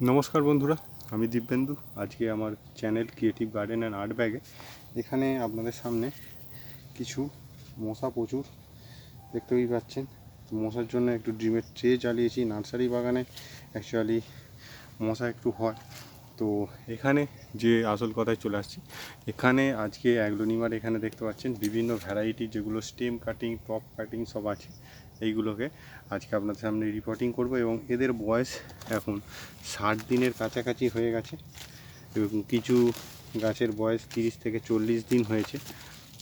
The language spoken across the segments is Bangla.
নমস্কার বন্ধুরা, আমি দিব্যেন্দু। আজকে আমার channel creative garden and art ব্যাগে এখানে আপনাদের সামনে কিছু মশা প্রচুর দেখতেই পাচ্ছেন। মশার জন্য একটু ডিমের ট্রে জ্বালিয়েছি। নার্সারি বাগানে অ্যাকচুয়ালি মশা একটু হয়, তো এখানে যে আসল কথায় চলে আসছি। এখানে আজকে অ্যাগ্লোনিমার এখানে দেখতে পাচ্ছেন বিভিন্ন ভ্যারাইটি, যেগুলো স্টেম কাটিং, টপ কাটিং সব আছে। এইগুলোকে আজকে আপনাদের সামনে রিপোর্টিং করব এবং এদের বয়স এখন 60 দিনের কাছাকাছি হয়ে গেছে এবং কিছু গাছের বয়স 30 থেকে 40 দিন হয়েছে।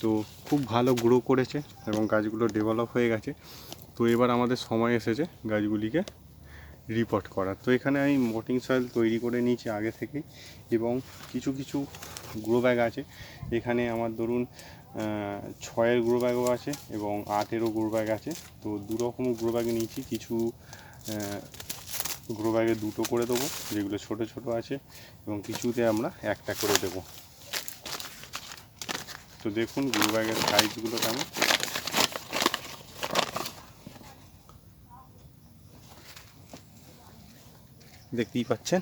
তো খুব ভালো গ্রো করেছে এবং গাছগুলো ডেভেলপ হয়ে গেছে। তো এবার আমাদের সময় এসেছে গাছগুলিকে রিপোর্ট করার। তো এখানে আমি মটিং সয়েল তৈরি করে নিয়েছি আগে থেকেই এবং কিছু কিছু গ্রো ব্যাগ আছে। এখানে আমার ধরুন 6-এর গ্রো ব্যাগও আছে এবং 8-এরও গ্রো ব্যাগ আছে। তো দু রকম গ্রো ব্যাগ নিয়েছি। কিছু গ্রো ব্যাগে 2টো করে দেবো, যেগুলো ছোট ছোট আছে, এবং কিছুতে আমরা 1টা করে দেবো। তো দেখুন গ্রো ব্যাগের সাইজগুলো কেমন। দেখতেই পাচ্ছেন।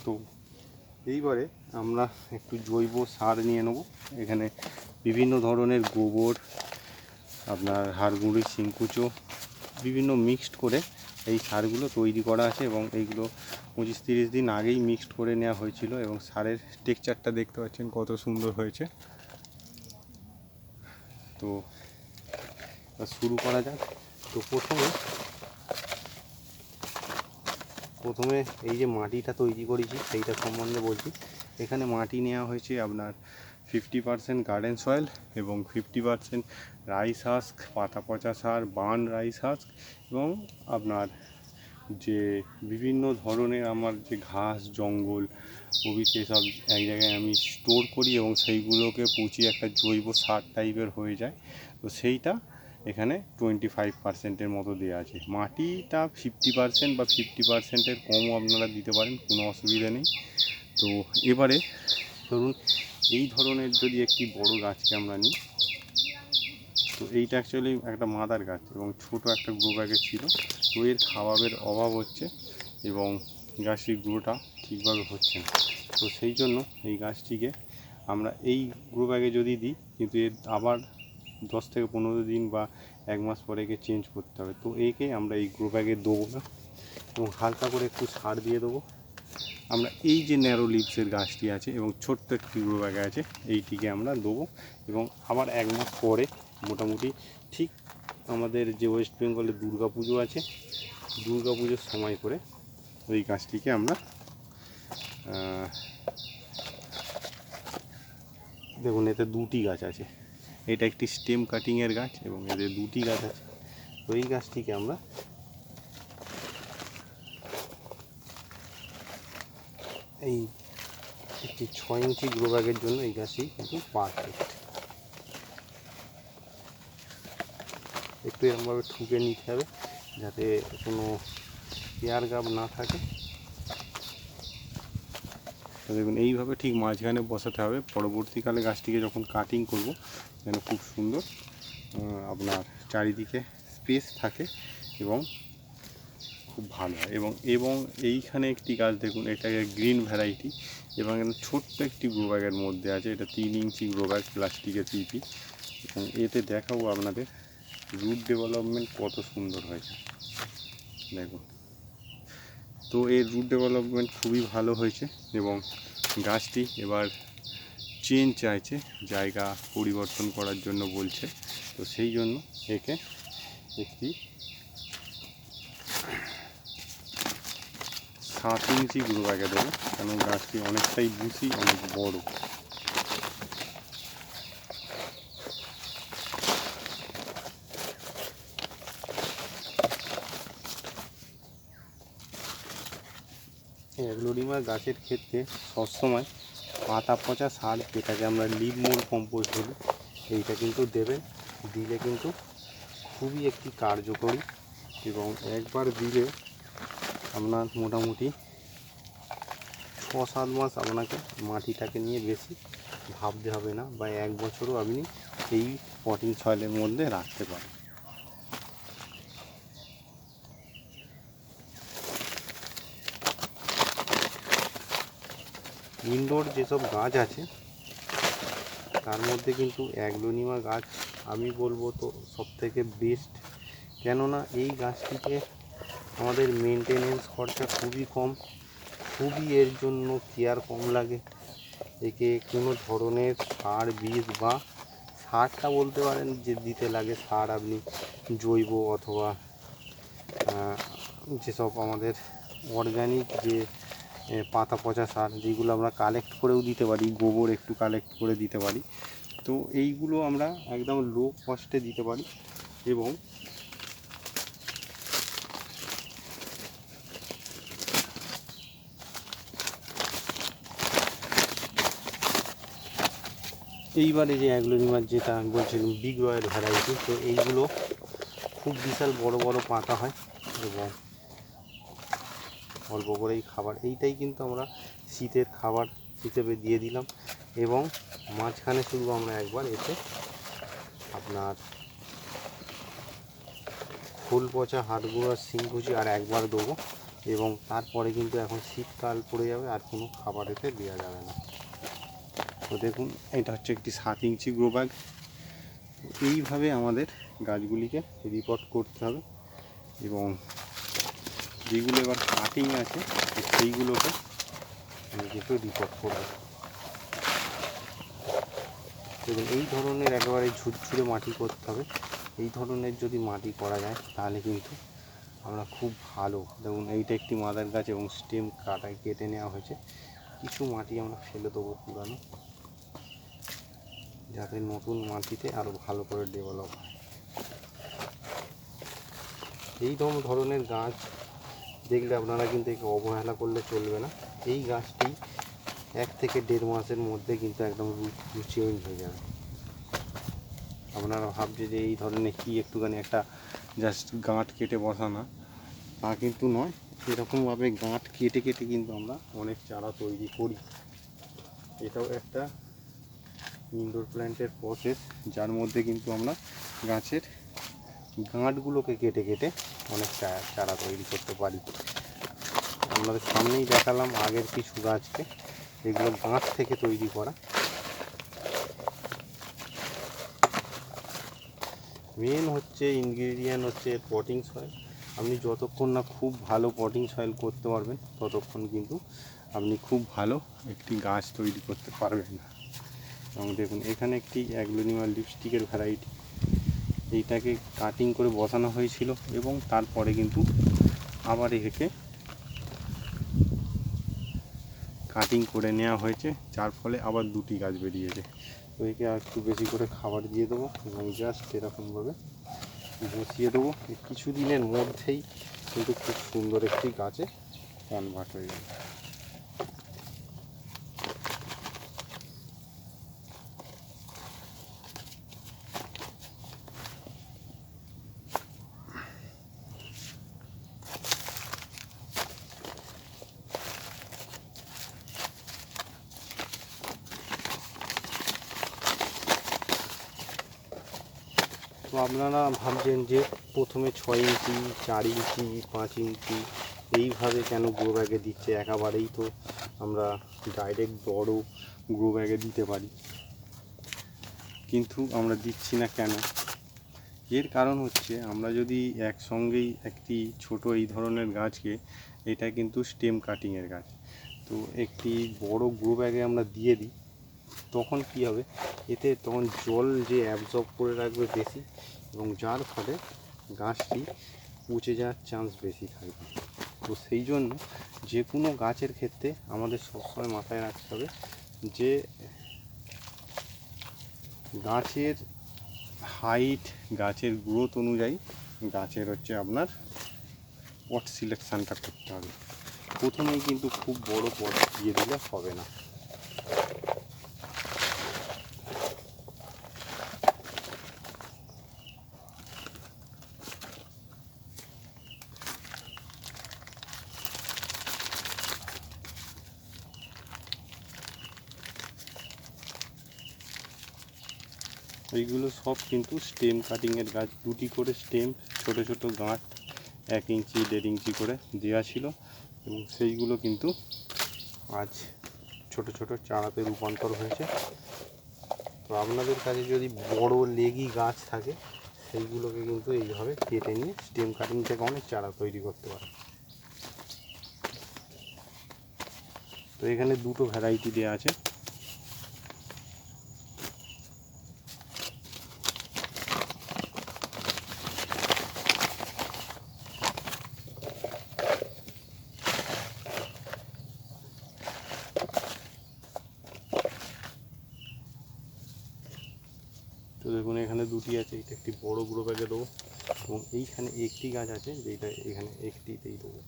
তো এইবারে আমরা একটু জৈব সার নিয়ে নেব। এখানে বিভিন্ন ধরনের গোবর, আপনার হাড় গুঁড়ি, শিংকুচো বিভিন্ন মিক্সড করে এই সারগুলো তৈরি করা আছে এবং এইগুলো 25-30 দিন আগেই মিক্সড করে নেওয়া হয়েছিল এবং সারের টেক্সচারটা দেখতে পাচ্ছেন কত সুন্দর হয়েছে। তো শুরু করা যাক। তো প্রথমে এই যে মাটিটা তৈরি করেছি সেইটা সম্বন্ধে বলছি। এখানে মাটি নেওয়া হয়েছে আপনার 50% গার্ডেন সয়েল এবং 50% রাইস হাস্ক, পাতা পচা সার, বার্ন রাইস হাস্ক এবং আপনার যে বিভিন্ন ধরনের আমার যে ঘাস জঙ্গল প্রভৃতি সব এক জায়গায় আমি স্টোর করি এবং সেইগুলোকে পচিয়ে একটা জৈব সার টাইপের হয়ে যায়। তো সেইটা এখানে 25%-এর মতো দেওয়া আছে। মাটিটা 50% বা 50%-এর কমও আপনারা দিতে পারেন, কোনো অসুবিধা নেই। তো এবারে ধরুন এই ধরনের যদি একটি বড় গাছকে আমরা নিই, তো এইটা অ্যাকচুয়ালি একটা মাদার গাছ এবং ছোট একটা গ্রো ব্যাগে ছিল। তো এর খাবারের অভাব হচ্ছে এবং গাছটির গ্রোটা ঠিকভাবে হচ্ছে না। তো সেই জন্য এই গাছটিকে আমরা এই গ্রো ব্যাগে যদি দিই, কিন্তু এর আবার 10 থেকে 15 দিন বা 1 মাস পরে একে চেঞ্জ করতে হবে। তো একে আমরা এই গ্রো ব্যাগে দেবো না এবং হালকা করে একটু সার দিয়ে দেবো। আমরা এই যে ন্যারো লিভসের গাছটি আছে এবং ছোট্ট একটি গ্রো ব্যাগে আছে, এইটিকে আমরা দেবো এবং আবার 1 মাস পরে মোটামুটি ঠিক আমাদের যে ওয়েস্ট বেঙ্গলে দুর্গা পুজো আছে, দুর্গা পুজোর সময় করে ওই গাছটিকে আমরা দেখুন এতে 2টি গাছ আছে। এটা একটি স্টেম কাটিংয়ের গাছ এবং এদের 2টি গাছ আছে। তো এই গাছটিকে আমরা এই একটি 6 ইঞ্চি গ্রো ব্যাগের জন্য এই গাছটি কিন্তু পারফেক্ট। একটু এরকমভাবে ঠুকে নিতে হবে যাতে কোনো এয়ার গ্যাপ না থাকে। তো দেখুন এইভাবে ঠিক মাঝখানে বসাতে হবে। পরবর্তীকালে গাছটিকে যখন কাটিং করব যেন খুব সুন্দর আপনার চারিদিকে স্পেস থাকে এবং খুব ভালো হয়। এবং এইখানে একটি গাছ দেখুন, এটা গ্রিন ভ্যারাইটি এবং ছোট্ট একটি গ্রো ব্যাগের মধ্যে আছে। এটা 3 ইঞ্চি গ্রো ব্যাগ, প্লাস্টিকের পিপি, এবং এতে দেখাবো আপনাদের রুট ডেভেলপমেন্ট কত সুন্দর হয়েছে দেখুন। তো এর রুট ডেভেলপমেন্ট খুবই ভালো হয়েছে এবং গাছটি এবার চেঞ্জ চাইছে, জায়গা পরিবর্তন করার জন্য বলছে। তো সেই জন্য একে একটি 7 ইঞ্চি গ্রো ব্যাগে দেবো, কারণ গাছটি অনেকটাই বুসি, অনেক বড়। অ্যাগ্লোনিমা গাছের ক্ষেত্রে সবসময় পাতা পচা সার, যেটাকে আমরা লিভ মোল কম্পোস্ট বলি, এইটা কিন্তু দেবেন। দিলে কিন্তু খুবই একটি কার্যকরী এবং একবার দিলে আপনার মোটামুটি 6-7 মাস আপনাকে মাটিটাকে নিয়ে বেশি ভাবতে হবে না, বা 1 বছরও আপনি এই পটিং সয়েলের মধ্যে রাখতে পারেন। ইনডোর যেসব গাছ আছে তার মধ্যে কিন্তু অ্যাগ্লোনিমা গাছ আমি বলবো তো সবথেকে বেস্ট। কেননা এই গাছটিতে আমাদের মেনটেনেন্স খরচা খুবই কম, খুবই এর জন্য কেয়ার কম লাগে। একে কোনো ধরনের সার বীজ বা সারটা বলতে পারেন যে দিতে লাগে, সার আপনি জৈব অথবা যেসব আমাদের অর্গানিক যে পাতা পচা সার যেগুলো আমরা কালেক্ট করেও দিতে পারি, গোবর একটু কালেক্ট করে দিতে পারি, তো এইগুলো আমরা একদম লো কস্টে দিতে পারি। এবং এইবারে যে অ্যাগ্লোনিমার যেটা আমি বলছিলাম বিগ রয়্যাল ভ্যারাইটি, তো এইগুলো খুব বিশাল বড় বড় পাতা হয় এবং অল্প করেই খাবার। এইটাই কিন্তু আমরা শীতের খাবার হিসেবে দিয়ে দিলাম। এবং মাঝখানে শুধু আমরা একবার এতে আপনার ফুল পচা হাড়গুঁড়ো শিংকুচি আর একবার দেবো। এবং তারপরে কিন্তু এখন শীতকাল পড়ে যাবে, আর কোনো খাবার এতে দেওয়া যাবে না। তো দেখুন, এটা হচ্ছে একটি 7 ইঞ্চি গ্রো ব্যাগ। এইভাবে আমাদের গাছগুলিকে রিপোর্ট করতে হবে এবং যেগুলো এবার কাটিং আছে সেইগুলোকে কিন্তু রিপোর্ট করবে। এবং এই ধরনের একেবারে ঝুরঝুরে মাটি করতে হবে। এই ধরনের যদি মাটি করা যায় তাহলে কিন্তু আমরা খুব ভালো। দেখুন, এইটা একটি মাদার গাছ এবং স্টেম কাটায় কেটে নেওয়া হয়েছে। কিছু মাটি আমরা ফেলে দেবো পুরানো, যাতে নতুন মাটিতে আরও ভালো করে ডেভেলপ হয়। এই ধরনের গাছ দেখলে আপনারা কিন্তু একে অবহেলা করলে চলবে না। এই গাছটি 1 থেকে 1.5 মাসের মধ্যে কিন্তু একদম চেঞ্জ হয়ে যাবে। আপনারা ভাবছে যে এই ধরনের কি একটুখানি একটা জাস্ট গাঁট কেটে বসানো, তা কিন্তু নয়। এরকমভাবে গাঁট কেটে কেটে কিন্তু আমরা অনেক চারা তৈরি করি। এটাও একটা ইনডোর প্ল্যান্টের প্রসেস, যার মধ্যে কিন্তু আমরা গাছের গাঁটগুলোকে কেটে কেটে অনেক চারা তৈরি করতে পারি। আপনাদের সামনেই দেখালাম আগের কিছু গাছকে, এগুলো গাঁট থেকে তৈরি করা। মেন হচ্ছে ইনগ্রেডিয়েন্ট হচ্ছে পটিং সয়েল। আপনি যতক্ষণ না খুব ভালো পটিং সয়েল করতে পারবেন ততক্ষণ কিন্তু আপনি খুব ভালো একটি গাছ তৈরি করতে পারবেন না। এবং দেখুন, এখানে একটি অ্যাগ্লোনিমা লিপস্টিকের ভ্যারাইটি, এইটাকে কাটিং করে বসানো হয়েছিল এবং তারপরে কিন্তু আবার একে কাটিং করে নেওয়া হয়েছে, যার ফলে আবার 2টি গাছ বেরিয়েছে। তো একে আর একটু বেশি করে খাবার দিয়ে দেবো এবং জাস্ট এরকমভাবে বসিয়ে দেবো। কিছুদিনের মধ্যেই কিন্তু খুব সুন্দর একটি গাছে কনভার্ট হয়ে যাবে। তো আপনারা ভাবছেন যে প্রথমে 6 ইঞ্চি, 4 ইঞ্চি, 5 ইঞ্চি এইভাবে কেন গ্রো ব্যাগে দিচ্ছে, একেবারেই তো আমরা ডাইরেক্ট বড় গ্রো ব্যাগে দিতে পারি, কিন্তু আমরা দিচ্ছি না কেন? এর কারণ হচ্ছে, আমরা যদি একসঙ্গেই একটি ছোট এই ধরনের গাছকে, এটা কিন্তু স্টেম কাটিংয়ের গাছ, তো একটি বড় গ্রো ব্যাগে আমরা দিয়ে দিই, তখন কী হবে, এতে তখন জল যে অ্যাবজর্ব করে রাখবে বেশি, এবং যার ফলে গাছটি পচে যাওয়ার চান্স বেশি থাকবে। তো সেই জন্য যে কোনো গাছের ক্ষেত্রে আমাদের সবসময় মাথায় রাখতে হবে যে গাছের হাইট, গাছের গ্রোথ অনুযায়ী গাছের হচ্ছে আপনার পট সিলেকশানটা করতে হবে। প্রথমেই কিন্তু খুব বড় পট দিয়ে দিলে হবে না। এইগুলো সব কিন্তু স্টেম কাটিংয়ের গাছ। 2টি করে স্টেম, ছোট ছোট গাঁট 1 ইঞ্চি 1.5 ইঞ্চি করে দেওয়া ছিল, এবং সেইগুলো কিন্তু আজ ছোট ছোট চারাতে রূপান্তর হয়েছে। তো আপনাদের কাছে যদি বড় লেগি গাছ থাকে সেইগুলোকে কিন্তু এইভাবে কেটে নিয়ে স্টেম কাটিং থেকে অনেক চারা তৈরি করতে পারে। তো এখানে দুটো ভ্যারাইটি দেওয়া আছে। তো দেখুন এখানে দুটি আছে, এটা একটি বড় গ্রো ব্যাগে দেবো এবং এইখানে একটি গাছ আছে যেটা এখানে একটিতেই দেবো।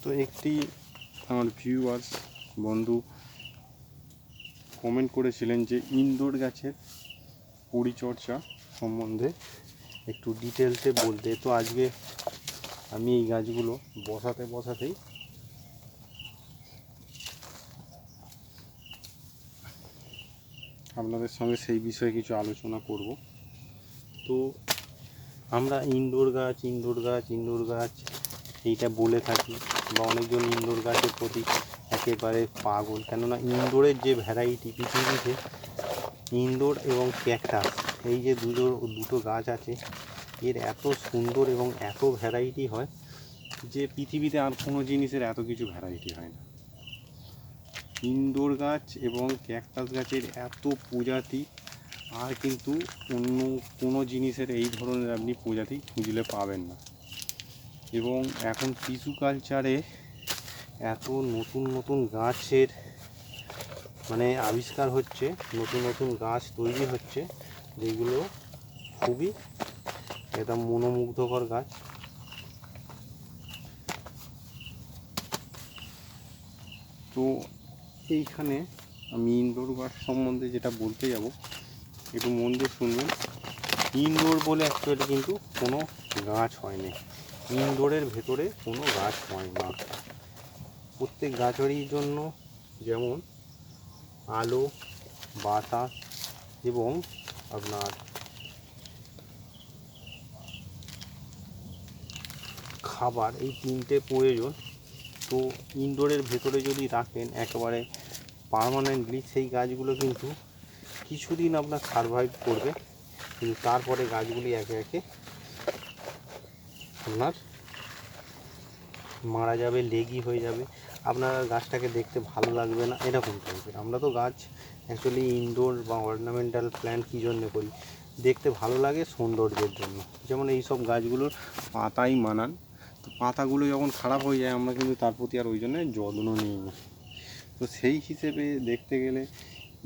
তো একটি আমার ভিউয়ার্স বন্ধু কমেন্ট করেছিলেন যে ইনডোর গাছের পরিচর্যা সম্বন্ধে একটু ডিটেলসে বলতে। তো আজকে আমি এই গাছগুলো বসাতেই আপনাদের সঙ্গে সেই বিষয়ে কিছু আলোচনা করব। তো আমরা ইনডোর গাছ এইটা বলে থাকি বা অনেকজন ইনডোর গাছের প্রতি একেবারে পাগল, কেননা ইনডোরের যে ভ্যারাইটি পৃথিবীতে, ইনডোর এবং ক্যাকটাস এই যে দুটো গাছ আছে, এর এত সুন্দর এবং এত ভ্যারাইটি হয় যে পৃথিবীতে আর কোনো জিনিসের এত কিছু ভ্যারাইটি হয় না। ইনডোর গাছ এবং ক্যাকটাস গাছের এত প্রজাতি আর কিন্তু অন্য কোনো জিনিসের এই ধরনের আপনি প্রজাতি খুঁজলে পাবেন না। এবং এখন টিস্যু কালচারে এত নতুন নতুন গাছের মানে আবিষ্কার হচ্ছে, নতুন নতুন গাছ তৈরি হচ্ছে যেগুলো খুবই একদম মনোমুগ্ধকর গাছ। তো এইখানে আমি ইনডোর গাছ সম্বন্ধে যেটা বলতে যাব একটু মন দিয়ে শুনবেন। ইনডোর বলে অ্যাকচুয়ালি কিন্তু কোনো গাছ হয়নি, ইনডোরের ভেতরে কোনো গাছ হয় না। প্রত্যেক গাছেরই জন্য যেমন আলো, বাতাস এবং আপনার খাবার, এই তিনটে প্রয়োজন। তো ইনডোরের ভেতরে যদি রাখেন একেবারে পার্মানেন্টলি, সেই গাছগুলো কিন্তু কিছুদিন আপনার সারভাইভ করবে, কিন্তু তারপরে গাছগুলি একে একে আপনার মারা যাবে, লেগি হয়ে যাবে, আপনার গাছটাকে দেখতে ভালো লাগবে না, এরকম টাইপের। আমরা তো গাছ অ্যাকচুয়ালি ইনডোর বা অর্নামেন্টাল প্ল্যান্ট কী জন্য করি? দেখতে ভালো লাগে, সৌন্দর্যের জন্য। যেমন এই সব গাছগুলোর পাতাই মানান, তো পাতাগুলো যখন খারাপ হয়ে যায় আমরা কিন্তু তার প্রতি আর ওই জন্য যত্ন নিই না। তো সেই হিসেবে দেখতে গেলে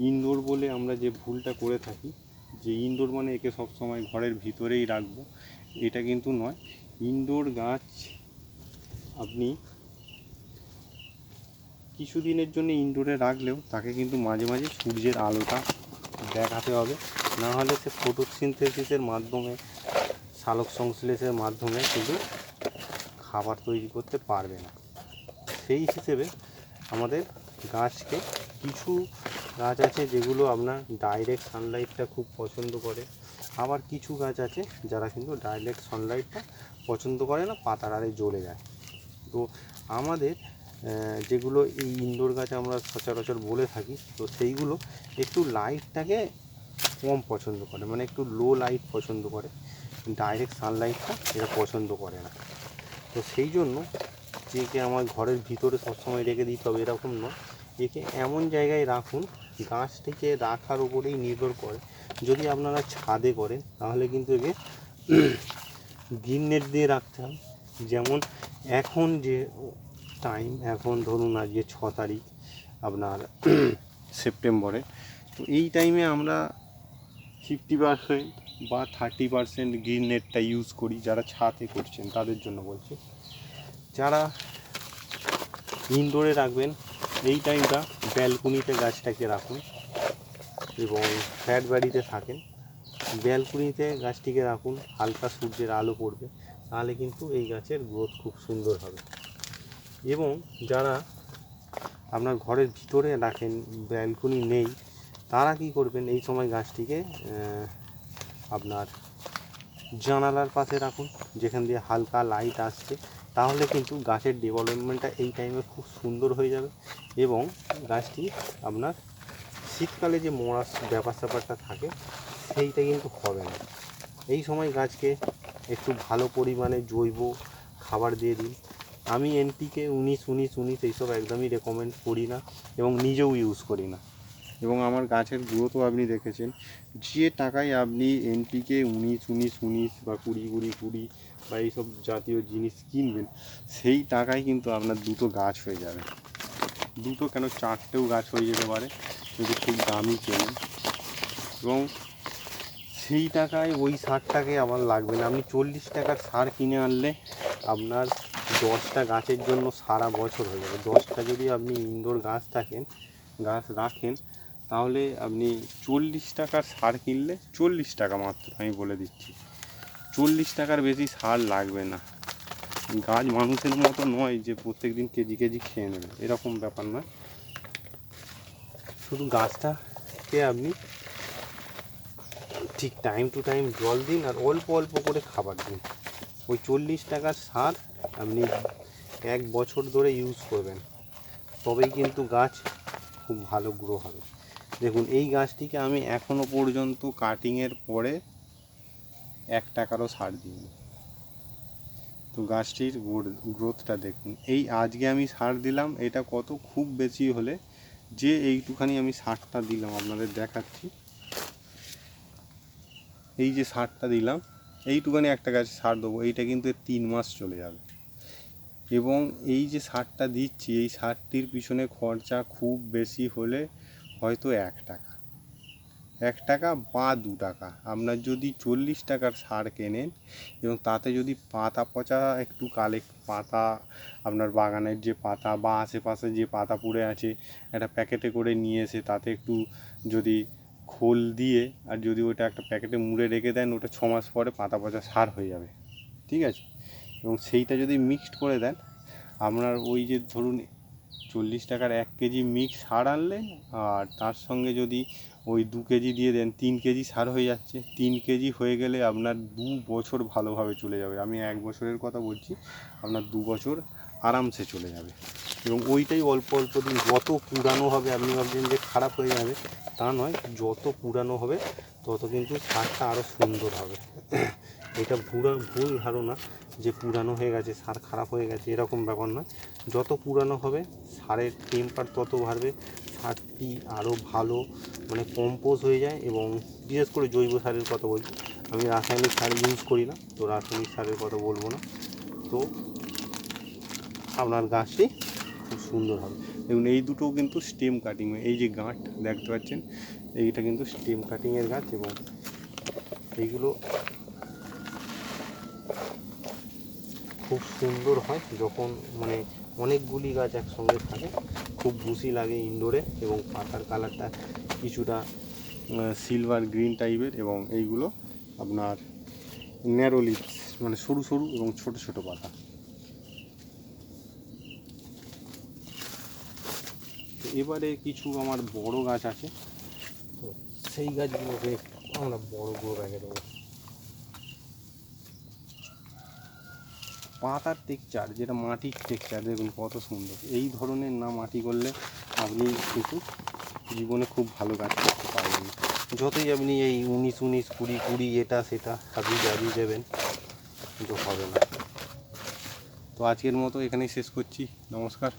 ইনডোর বলে আমরা যে ভুলটা করে থাকি, যে ইনডোর মানে একে সবসময় ঘরের ভিতরেই রাখবো, এটা কিন্তু নয়। ইনডোর গাছ আপনি কিছুদিনের জন্য ইনডোরে রাখলেও তাকে কিন্তু মাঝে মাঝে সূর্যের আলোটা দেখাতে হবে, না হলে সে ফটোসিনথেসিসের মাধ্যমে, সালোক সংশ্লেষের মাধ্যমে কিন্তু খাবার তৈরি করতে পারবে না। সেই হিসেবে আমাদের গাছকে, কিছু গাছ আছে যেগুলো আপনার ডাইরেক্ট সানলাইটটা খুব পছন্দ করে, আবার কিছু গাছ আছে যারা কিন্তু ডাইরেক্ট সানলাইটটা পছন্দ করে না, পাতার আড়ে জ্বলে যায়। তো আমাদের যেগুলো এই ইনডোর গাছ আমরা সচরাচর বলে থাকি, তো সেইগুলো একটু লাইটটাকে কম পছন্দ করে, মানে একটু লো লাইট পছন্দ করে, ডাইরেক্ট সানলাইটটা এরা পছন্দ করে না। তো সেই জন্য একে আমার ঘরের ভিতরে সবসময় রেখে দিতে হবে এরকম নয়, একে এমন জায়গায় রাখুন, গাছটিকে রাখার উপরেই নির্ভর করে। যদি আপনারা ছাদে করেন তাহলে কিন্তু একে গ্রিন নেট দিয়ে রাখতে হবে। যেমন এখন যে টাইম, এখন ধরুন আজকে 6 তারিখ আপনার সেপ্টেম্বরে, তো এই টাইমে আমরা 50% বা 30% গ্রিন নেটটা ইউজ করি, যারা ছাদে করছেন তাদের জন্য বলছি। যারা ইনডোরে রাখবেন এই টাইমটা ব্যালকনিতে গাছটাকে রাখুন, এবং ফ্ল্যাট বাড়িতে থাকেন ব্যালকনিতে গাছটিকে রাখুন, হালকা সূর্যের আলো পড়বে, তাহলে কিন্তু এই গাছের গ্রোথ খুব সুন্দর হবে। এবং যারা আপনার ঘরের ভিতরে রাখেন, ব্যালকনি নেই, তারা কি করবেন, এই সময় গাছটিকে আপনার জানালার পাশে রাখুন, যেখান দিয়ে হালকা লাইট আসছে, তাহলে কিন্তু গাছের ডেভেলপমেন্টটা এই টাইমে খুব সুন্দর হয়ে যাবে। এবং গাছটি আপনার শীতকালে যে মরার ব্যাপার স্যাপারটা থাকে সেইটা কিন্তু হবে না। এই সময় গাছকে একটু ভালো পরিমাণে জৈব খাবার দিয়ে দিন। আমি এনপিকে 19-19-19 এইসব একদমই রেকমেন্ড করি না এবং নিজেও ইউজ করি না। এবং আমার গাছের গ্রোথও আপনি দেখেছেন, যে টাকায় আপনি এনপিকে 19-19-19 বা 20-20-20 বা এইসব জাতীয় জিনিস কিনবেন, সেই টাকায় কিন্তু আপনার দুটো গাছ হয়ে যাবে, দুটো কেন 4টেও গাছ হয়ে যেতে পারে যদি খুব দামি কেনেন। এবং সেই টাকায় ওই সারটাকে আমার লাগবে না। আপনি 40 টাকার সার কিনে আনলে আপনার 10টা গাছের জন্য সারা বছর হয়ে যাবে। 10টা যদি আপনি ইনডোর গাছ রাখেন, তাহলে আপনি 40 টাকার সার কিনলে, 40 টাকা মাত্র, আমি বলে দিচ্ছি, 40 টাকার বেশি সার লাগবে না। গাছ মানুষের মতো নয় যে প্রত্যেক দিন কেজি কেজি খেয়ে নেবে, এরকম ব্যাপার নয়। শুধু গাছটাকে আপনি ঠিক টাইম টু টাইম জল দিন আর অল্প অল্প করে খাবার দিন। ওই 40 টাকার সার আপনি 1 বছর ধরে ইউজ করবেন, তবেই কিন্তু গাছ খুব ভালো গ্রো হবে। দেখুন এই গাছটিকে আমি এখনও পর্যন্ত কাটিংয়ের পরে 1 টাকারও সার দিইনি। তো গাছটির গ্রোথটা দেখুন। এই আজকে আমি সার দিলাম, এটা কত, খুব বেশি হলে যে এইটুখানি আমি সারটা দিলাম আপনাদের দেখাচ্ছি, এই যে সারটা দিলাম, এইটুখানি একটা গাছে সার দেবো, এইটা কিন্তু 3 মাস চলে যাবে। এবং এই যে সারটা দিচ্ছি, এই সারটির পিছনে খরচা খুব বেশি হলে হয়তো 1 টাকা বা 2 টাকা। আপনার যদি 40 টাকার সার কেনেন এবং তাতে যদি পাতা পচা একটু পাতা, আপনার বাগানের যে পাতা বা আশেপাশে যে পাতা পড়ে আছে, একটা প্যাকেটে করে নিয়ে এসে তাতে একটু যদি খোল দিয়ে আর যদি ওটা একটা প্যাকেটে মুড়ে রেখে দেন, ওটা 6 মাস পরে পাতা পচা সার হয়ে যাবে, ঠিক আছে। এবং সেইটা যদি মিক্সড করে দেন, আপনার ওই যে ধরুন 40 টাকার 1 কেজি মিক্স সার আনলেন, আর তার সঙ্গে যদি ওই 2 কেজি দিয়ে দেন, 3 কেজি সার হয়ে যাচ্ছে। 3 কেজি হয়ে গেলে আপনার 2 বছর ভালোভাবে চলে যাবে। আমি 1 বছরের কথা বলছি, আপনার 2 বছর আরামসে চলে যাবে। এবং ওইটাই অল্প অল্প দিন, যত পুরানো হবে, আপনি ভাবছেন যে খারাপ হয়ে যাবে, তা নয়, যত পুরানো হবে তত কিন্তু সারটা আরও সুন্দর হবে। এটা ভুল ধারণা যে পুরানো হয়ে গেছে সার খারাপ হয়ে গেছে, এরকম ব্যাপার নয়। যত পুরানো হবে সারের টেম্পার তত বাড়বে, সারটি আরও ভালো মানে কম্পোজ হয়ে যায়। এবং বিশেষ করে জৈব সারের কথা বলছি, আমি রাসায়নিক সার ইউজ করি না, তো রাসায়নিক সারের কথা বলবো না। তো আপনার গাছটি খুব সুন্দর হবে। দেখুন এই দুটোও কিন্তু স্টেম কাটিং, এই যে গাঁট দেখতে পাচ্ছেন, এইটা কিন্তু স্টেম কাটিংয়ের গাছ। এবং এইগুলো খুব সুন্দর হয় যখন মানে অনেকগুলি গাছ একসঙ্গে থাকে, খুব বুশি লাগে ইনডোরে। এবং পাতার কালারটা কিছুটা সিলভার গ্রিন টাইপের। এবং এইগুলো আপনার ন্যারো লিভস, মানে সরু সরু এবং ছোট ছোট পাতা। তো এবারে কিছু আমার বড় গাছ আছে, তো সেই গাছগুলোকে আমরা বড় গ্রো ব্যাগে দেবো। পাতার টেক্সচার, যেটা মাটির টেক্সচার, দেখুন কত সুন্দর। এই ধরনের না মাটি করলে আপনি কিন্তু জীবনে খুব ভালো গাছ করতে পারবেন। যতই আপনি এই 19-19-20-20 এটা সেটা হাবিয়ে দেবেন, কিন্তু হবে না। তো আজকের মতো এখানেই শেষ করছি। নমস্কার।